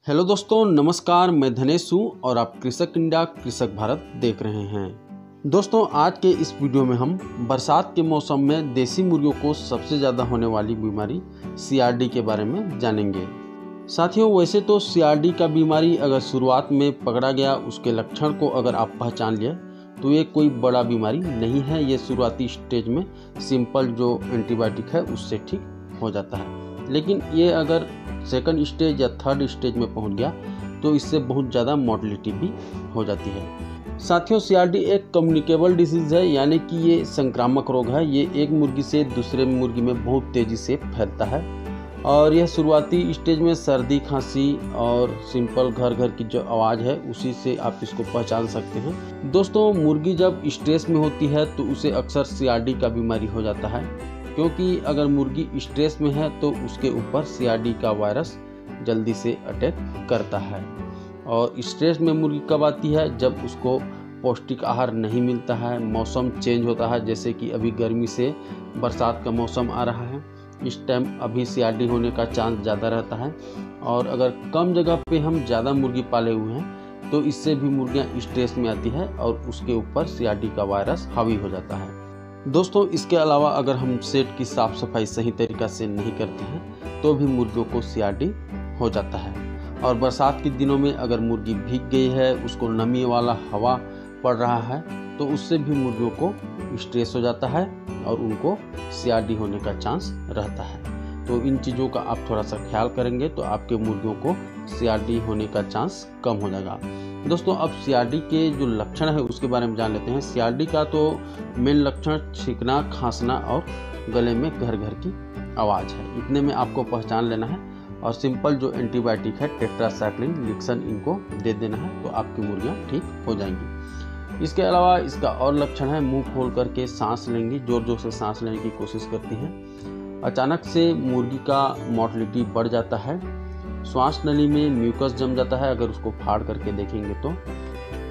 Hello दोस्तों, नमस्कार। मैं धनेश हूँ और आप कृषक इंडिया कृषक भारत देख रहे हैं। दोस्तों, आज के इस वीडियो में हम बरसात के मौसम में देसी मुर्गियों को सबसे ज़्यादा होने वाली बीमारी CRD के बारे में जानेंगे। साथियों, वैसे तो CRD का बीमारी अगर शुरुआत में पकड़ा गया, उसके लक्षण को अगर आप पहचान लिए तो ये कोई बड़ा बीमारी नहीं है। ये शुरुआती स्टेज में सिंपल जो एंटीबायोटिक है उससे ठीक हो जाता है। लेकिन ये अगर सेकंड स्टेज या थर्ड स्टेज में पहुंच गया तो इससे बहुत ज़्यादा मॉर्टेलिटी भी हो जाती है। साथियों, CRD एक कम्युनिकेबल डिसीज़ है, यानी कि ये संक्रामक रोग है। ये एक मुर्गी से दूसरे मुर्गी में बहुत तेज़ी से फैलता है और यह शुरुआती स्टेज में सर्दी, खांसी और सिंपल घर घर की जो आवाज़ है उसी से आप इसको पहचान सकते हैं। दोस्तों, मुर्गी जब स्ट्रेस में होती है तो उसे अक्सर CRD का बीमारी हो जाता है, क्योंकि अगर मुर्गी स्ट्रेस में है तो उसके ऊपर CRD का वायरस जल्दी से अटैक करता है। और स्ट्रेस में मुर्गी कब आती है? जब उसको पौष्टिक आहार नहीं मिलता है, मौसम चेंज होता है, जैसे कि अभी गर्मी से बरसात का मौसम आ रहा है, इस टाइम अभी CRD होने का चांस ज़्यादा रहता है। और अगर कम जगह पे हम ज़्यादा मुर्गी पाले हुए हैं तो इससे भी मुर्गियाँ स्ट्रेस में आती है और उसके ऊपर CRD का वायरस हावी हो जाता है। दोस्तों, इसके अलावा अगर हम सेट की साफ़ सफाई सही तरीक़ा से नहीं करते हैं तो भी मुर्गियों को CRD हो जाता है। और बरसात के दिनों में अगर मुर्गी भीग गई है, उसको नमी वाला हवा पड़ रहा है, तो उससे भी मुर्गियों को स्ट्रेस हो जाता है और उनको CRD होने का चांस रहता है। तो इन चीज़ों का आप थोड़ा सा ख्याल करेंगे तो आपके मुर्गियों को CRD होने का चांस कम हो जाएगा। दोस्तों, अब CRD के जो लक्षण है उसके बारे में जान लेते हैं। CRD का तो मेन लक्षण छींकना, खांसना और गले में घर घर की आवाज़ है। इतने में आपको पहचान लेना है और सिंपल जो एंटीबायोटिक है टेट्रासाइक्लिन, लिक्सन, इनको दे देना है तो आपकी मुर्गियाँ ठीक हो जाएंगी। इसके अलावा इसका और लक्षण है मुंह खोल करके सांस लेंगी, जोर जोर से सांस लेने की कोशिश करती हैं। अचानक से मुर्गी का मोर्टेलिटी बढ़ जाता है। श्वास नली में म्यूकस जम जाता है अगर उसको फाड़ करके देखेंगे तो।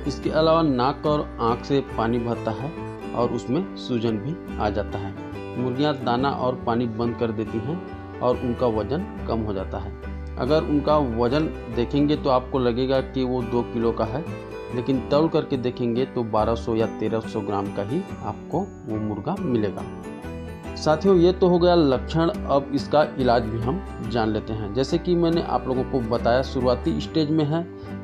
इसके अलावा नाक और आँख से पानी भरता है और उसमें सूजन भी आ जाता है। मुर्गियाँ दाना और पानी बंद कर देती हैं और उनका वजन कम हो जाता है। अगर उनका वजन देखेंगे तो आपको लगेगा कि वो 2 किलो का है, लेकिन तौल करके देखेंगे तो 1200 या 1300 ग्राम का ही आपको वो मुर्गा मिलेगा। साथियों, ये तो हो गया लक्षण। अब इसका इलाज भी हम जान लेते हैं। जैसे कि मैंने आप लोगों को बताया, शुरुआती स्टेज में है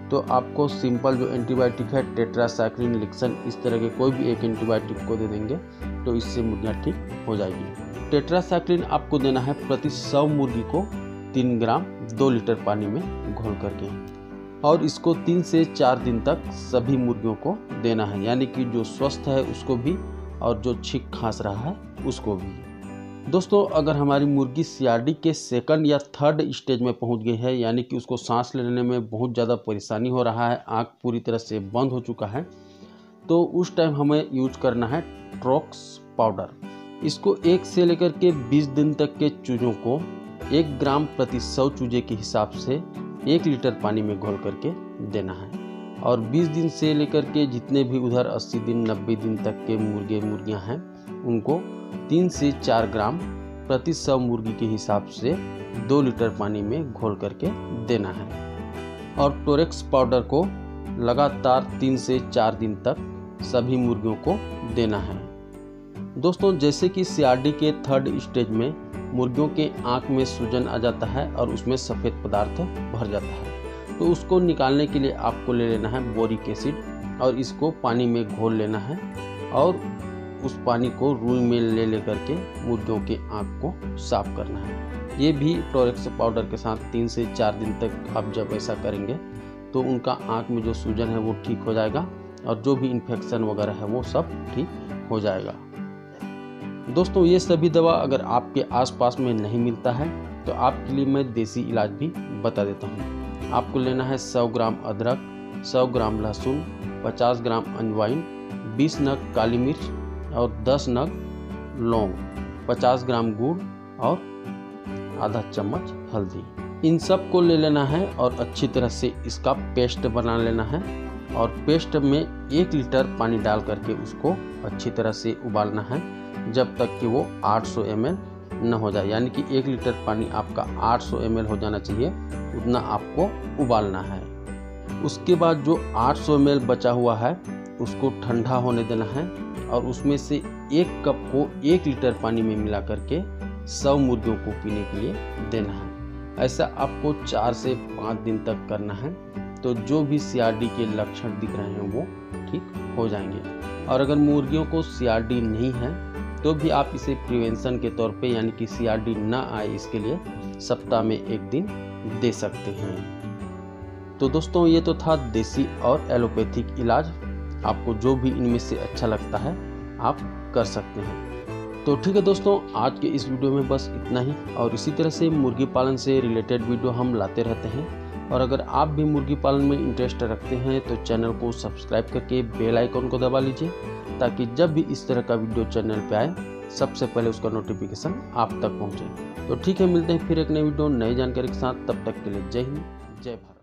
तो आपको सिंपल जो एंटीबायोटिक है टेट्रासाइक्लिन, लिक्सन, इस तरह के कोई भी एक एंटीबायोटिक को दे देंगे तो इससे मुर्गियाँ ठीक हो जाएगी। टेट्रासाइक्लिन आपको देना है प्रति 100 मुर्गी को 3 ग्राम 2 लीटर पानी में घोल करके, और इसको 3 से 4 दिन तक सभी मुर्गियों को देना है, यानी कि जो स्वस्थ है उसको भी और जो छींक खांस रहा है उसको भी। दोस्तों, अगर हमारी मुर्गी CRD के सेकंड या थर्ड स्टेज में पहुंच गई है, यानी कि उसको सांस लेने में बहुत ज़्यादा परेशानी हो रहा है, आँख पूरी तरह से बंद हो चुका है, तो उस टाइम हमें यूज करना है ट्रोक्स पाउडर। इसको 1 से लेकर के 20 दिन तक के चूज़ों को 1 ग्राम प्रति 100 चूजे के हिसाब से 1 लीटर पानी में घोल करके देना है। और 20 दिन से लेकर के जितने भी उधर 80 दिन 90 दिन तक के मुर्गियाँ हैं उनको 3 से 4 ग्राम प्रति 100 मुर्गी के हिसाब से 2 लीटर पानी में घोल करके देना है। और टोरेक्स पाउडर को लगातार 3 से 4 दिन तक सभी मुर्गियों को देना है। दोस्तों, जैसे कि CRD के थर्ड स्टेज में मुर्गियों के आँख में सूजन आ जाता है और उसमें सफ़ेद पदार्थ भर जाता है, तो उसको निकालने के लिए आपको ले लेना है बोरिक एसिड और इसको पानी में घोल लेना है और उस पानी को रूई में ले करके मुर्गियों के आँख को साफ करना है। ये भी टोरेक्स पाउडर के साथ 3 से 4 दिन तक आप जब ऐसा करेंगे तो उनका आँख में जो सूजन है वो ठीक हो जाएगा और जो भी इन्फेक्शन वगैरह है वो सब ठीक हो जाएगा। दोस्तों, ये सभी दवा अगर आपके आसपास में नहीं मिलता है तो आपके लिए मैं देसी इलाज भी बता देता हूँ। आपको लेना है 100 ग्राम अदरक, 100 ग्राम लहसुन, 50 ग्राम अजवाइन, 20 नग काली मिर्च और 10 नग लौंग, 50 ग्राम गुड़ और आधा चम्मच हल्दी। इन सब को ले लेना है और अच्छी तरह से इसका पेस्ट बना लेना है। और पेस्ट में 1 लीटर पानी डाल करके उसको अच्छी तरह से उबालना है जब तक कि वो 800 ml न हो जाए, यानी कि 1 लीटर पानी आपका 800 ml हो जाना चाहिए, उतना आपको उबालना है। उसके बाद जो 800 ml बचा हुआ है उसको ठंडा होने देना है और उसमें से 1 कप को 1 लीटर पानी में मिला करके 100 मुर्गियों को पीने के लिए देना है। ऐसा आपको 4 से 5 दिन तक करना है, तो जो भी CRD के लक्षण दिख रहे हैं वो ठीक हो जाएंगे। और अगर मुर्गियों को CRD नहीं है तो भी आप इसे प्रिवेंशन के तौर पे, यानी कि CRD ना आए इसके लिए सप्ताह में 1 दिन दे सकते हैं। तो दोस्तों ये तो था देसी और एलोपैथिक इलाज, आपको जो भी इनमें से अच्छा लगता है आप कर सकते हैं। तो ठीक है दोस्तों, आज के इस वीडियो में बस इतना ही, और इसी तरह से मुर्गी पालन से रिलेटेड वीडियो हम लाते रहते हैं। और अगर आप भी मुर्गी पालन में इंटरेस्ट रखते हैं तो चैनल को सब्सक्राइब करके बेल आइकन को दबा लीजिए, ताकि जब भी इस तरह का वीडियो चैनल पे आए सबसे पहले उसका नोटिफिकेशन आप तक पहुंचे। तो ठीक है, मिलते हैं फिर एक नई वीडियो नई जानकारी के साथ, तब तक के लिए जय हिंद जय भारत।